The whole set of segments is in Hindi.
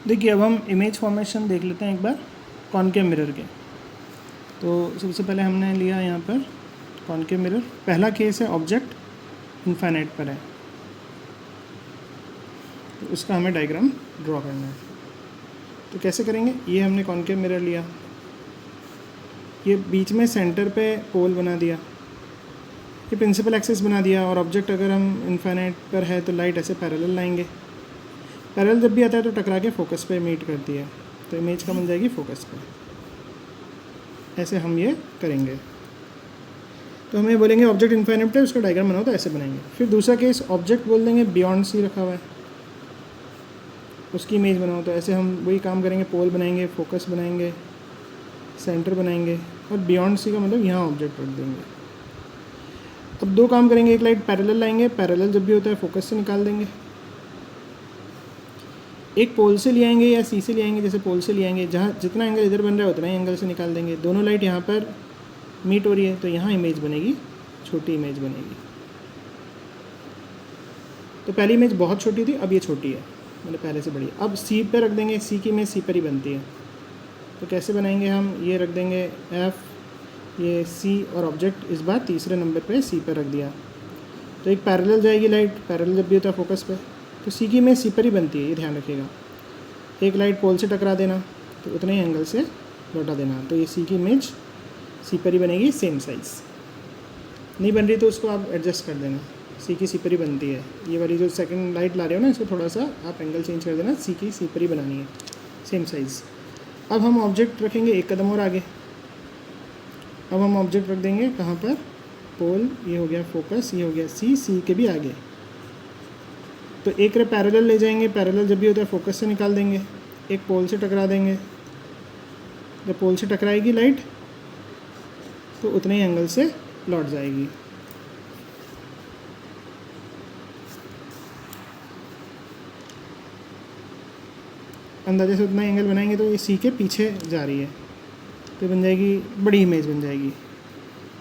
देखिए अब हम इमेज फॉर्मेशन देख लेते हैं एक बार कॉनकेव मिरर के। तो सबसे पहले हमने लिया यहाँ पर कॉनकेव मिरर। पहला केस है ऑब्जेक्ट इनफाइनाइट पर है, तो उसका हमें डायग्राम ड्रॉ करना है। तो कैसे करेंगे, ये हमने कॉनकेव मिरर लिया, ये बीच में सेंटर पे पोल बना दिया, ये प्रिंसिपल एक्सिस बना दिया, और ऑब्जेक्ट अगर हम इनफाइनाइट पर है तो लाइट ऐसे पैरेलल लाएंगे। पैरेलल जब भी आता है तो टकरा के फोकस पे मीट करती है, तो इमेज का बन जाएगी फोकस पे। ऐसे हम ये करेंगे। तो हमें बोलेंगे ऑब्जेक्ट इनफाइनाइट पे उसका डायग्राम बनाओ, तो ऐसे बनाएंगे। फिर दूसरा केस ऑब्जेक्ट बोल देंगे बियॉन्ड सी रखा हुआ है, उसकी इमेज बनाओ, तो ऐसे हम वही काम करेंगे। पोल बनाएंगे, फोकस बनाएंगे, सेंटर बनाएंगे, और बियॉन्ड सी का मतलब यहाँ ऑब्जेक्ट रख देंगे। अब दो काम करेंगे, एक लाइट पैरेलल लाएंगे, पैरेलल जब भी होता है फोकस से निकाल देंगे। एक पोल से ले आएंगे या सी से ले आएंगे। जैसे पोल से ले आएंगे, जहाँ जितना एंगल इधर बन रहा है उतना ही एंगल से निकाल देंगे। दोनों लाइट यहाँ पर मीट हो रही है, तो यहाँ इमेज बनेगी, छोटी इमेज बनेगी। तो पहली इमेज बहुत छोटी थी, अब ये छोटी है, मतलब पहले से बड़ी। अब सी पे रख देंगे, सी की इमेज सी पर ही बनती है। तो कैसे बनाएंगे हम, ये रख देंगे एफ, ये सी, और ऑब्जेक्ट इस बार तीसरे नंबर पे सी पर रख दिया। तो एक पैरेलल जाएगी लाइट, पैरेलल जब भी होता है फोकस पे, तो सी की इमेज सी पर ही बनती है, ये ध्यान रखिएगा। एक लाइट पोल से टकरा देना, तो उतने ही एंगल से लौटा देना, तो ये सी की इमेज सी पर ही बनेगी, सेम साइज़। नहीं बन रही तो उसको आप एडजस्ट कर देना, सी की सी पर ही बनती है। ये वाली जो सेकंड लाइट ला रहे हो ना, इसको थोड़ा सा आप एंगल चेंज कर देना, सी की सी पर ही बनानी है, सेम साइज़। अब हम ऑब्जेक्ट रखेंगे एक कदम और आगे। अब हम ऑब्जेक्ट रख देंगे कहाँ पर, पोल, ये हो गया फोकस, ये हो गया सी, सी के भी आगे। तो एक रे पैरेलल ले जाएंगे, पैरेलल जब भी होता है फोकस से निकाल देंगे। एक पोल से टकरा देंगे, जब पोल से टकराएगी लाइट तो उतने ही एंगल से लौट जाएगी। अंदाजे से उतना एंगल बनाएंगे, तो ये सी के पीछे जा रही है, तो बन जाएगी बड़ी इमेज बन जाएगी।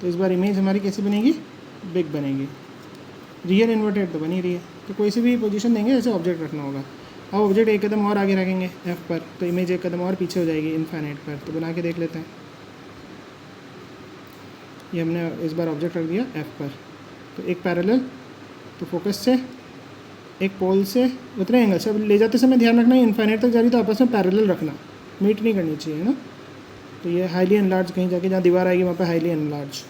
तो इस बार इमेज हमारी कैसी बनेगी, बिग बनेगी। रियल इन्वर्टेड तो बनी रही है, तो कोई सी भी पोजीशन देंगे, ऐसे ऑब्जेक्ट रखना होगा। अब ऑब्जेक्ट एक कदम और आगे रखेंगे एफ पर, तो इमेज एक कदम और पीछे हो जाएगी इनफाइनाइट पर। तो बना के देख लेते हैं। ये हमने इस बार ऑब्जेक्ट रख दिया एफ पर, तो एक पैरेलल, तो फोकस से, एक पोल से, उतने एंगल से। अब ले जाते समय ध्यान रखना, इनफाइनाइट तक जा रही तो आपस में पैरेलल रखना, मीट नहीं करनी चाहिए, है ना। तो ये हाईली एनलार्ज, कहीं जाके जहाँ दीवार आएगी वहाँ पर हाईली एनलार्ज।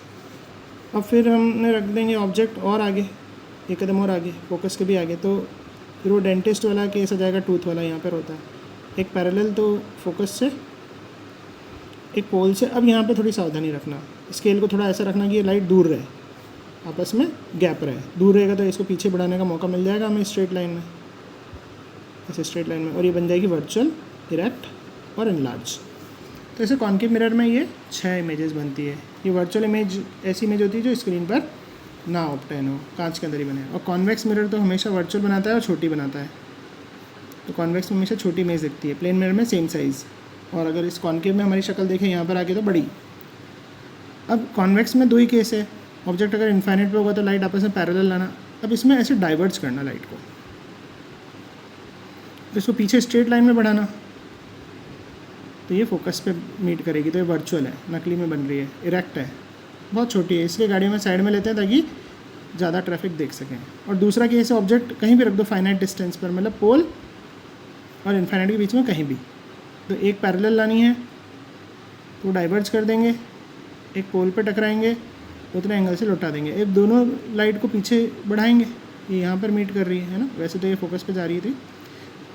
अब फिर हमने रख देंगे ऑब्जेक्ट और आगे, एक कदम और आगे, फोकस के भी आगे। तो फिर वो डेंटिस्ट वाला केस आ जाएगा, टूथ वाला यहाँ पर होता है। एक पैरेलल, तो फोकस से, एक पोल से। अब यहाँ पे थोड़ी सावधानी रखना, स्केल को थोड़ा ऐसा रखना कि ये लाइट दूर रहे, आपस में गैप रहे। दूर रहेगा तो इसको पीछे बढ़ाने का मौका मिल जाएगा हमें स्ट्रेट लाइन में, ऐसे स्ट्रेट लाइन में, और ये बन जाएगी वर्चुअल, इरेक्ट और इनलार्ज। तो ऐसे कॉनकेव मिरर में ये 6 इमेजेस बनती है। ये वर्चुअल इमेज ऐसी इमेज होती है जो स्क्रीन पर ना ऑब्टेन हो, कांच के अंदर ही बने। और कॉन्वेक्स मिरर तो हमेशा वर्चुअल बनाता है और छोटी बनाता है, तो कॉन्वेक्स में हमेशा छोटी इमेज दिखती है, प्लेन मिरर में सेम साइज़। और अगर इस कॉनकेव में हमारी शक्ल देखें यहाँ पर आके तो बड़ी। अब कॉन्वेक्स में दो ही केस है, ऑब्जेक्ट अगर इनफाइनाइट पे होगा तो लाइट आपस में पैरेलल लाना। अब इसमें ऐसे डाइवर्ज करना लाइट को, इसको पीछे स्ट्रेट लाइन में बढ़ाना, तो ये फोकस पे मीट करेगी। तो ये वर्चुअल है, नकली में बन रही है, इरेक्ट है, बहुत छोटी है, इसलिए गाड़ियों में साइड में लेते हैं ताकि ज़्यादा ट्रैफिक देख सकें। और दूसरा केस है ऑब्जेक्ट कहीं भी रख दो फाइनाइट डिस्टेंस पर, मतलब पोल और इनफाइनाइट के बीच में कहीं भी। तो एक पैरेलल लानी है तो डाइवर्ज कर देंगे, एक पोल पे टकराएंगे, उतने एंगल से लौटा देंगे। एक दोनों लाइट को पीछे बढ़ाएंगे, ये यहाँ पर मीट कर रही है ना, वैसे तो ये फोकस पे जा रही थी,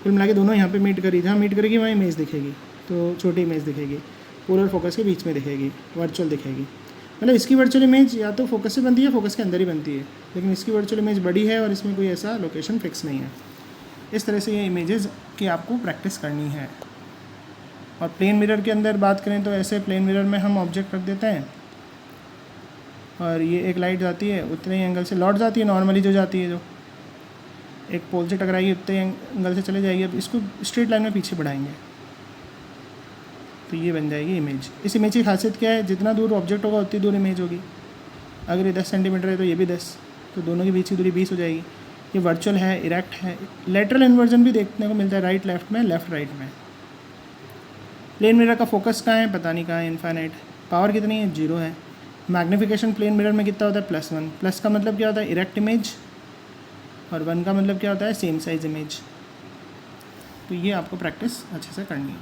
कुल मिला के दोनों यहाँ पे मीट कर रही थी। जहाँ मीट करेगी वहाँ इमेज दिखेगी, तो छोटी इमेज दिखेगी, पोल और फोकस के बीच में दिखेगी, वर्चुअल दिखेगी। मतलब इसकी वर्चुअल इमेज या तो फोकस से बनती है, फोकस के अंदर ही बनती है, लेकिन इसकी वर्चुअल इमेज बड़ी है और इसमें कोई ऐसा लोकेशन फिक्स नहीं है। इस तरह से ये इमेजेस की आपको प्रैक्टिस करनी है। और प्लेन मिरर के अंदर बात करें तो ऐसे प्लेन मिरर में हम ऑब्जेक्ट रख देते हैं, और ये एक लाइट जाती है, उतने ही एंगल से लौट जाती है, नॉर्मली जो जाती है, जो एक पोल से टकराएगी उतने एंगल से चले जाएगी। अब इसको स्ट्रेट लाइन में पीछे बढ़ाएंगे, तो ये बन जाएगी इमेज। इस इमेज की खासियत क्या है, जितना दूर ऑब्जेक्ट होगा उतनी दूर इमेज होगी। अगर ये 10 सेंटीमीटर है तो ये भी 10, तो दोनों के बीच की दूरी 20 हो जाएगी। ये वर्चुअल है, इरेक्ट है। लेटरल इन्वर्जन भी देखने को मिलता है राइट लेफ्ट में, लेफ्ट राइट में। प्लेन मिरर का फोकस कहाँ है, पता नहीं कहाँ है, इनफाइनाइट। पावर कितनी है, 0 है। मैग्नीफिकेशन प्लेन मिरर में कितना होता है, +1। प्लस का मतलब क्या होता है, इरेक्ट इमेज, और 1 का मतलब क्या होता है, सेम साइज इमेज। तो ये आपको प्रैक्टिस अच्छे से करनी है।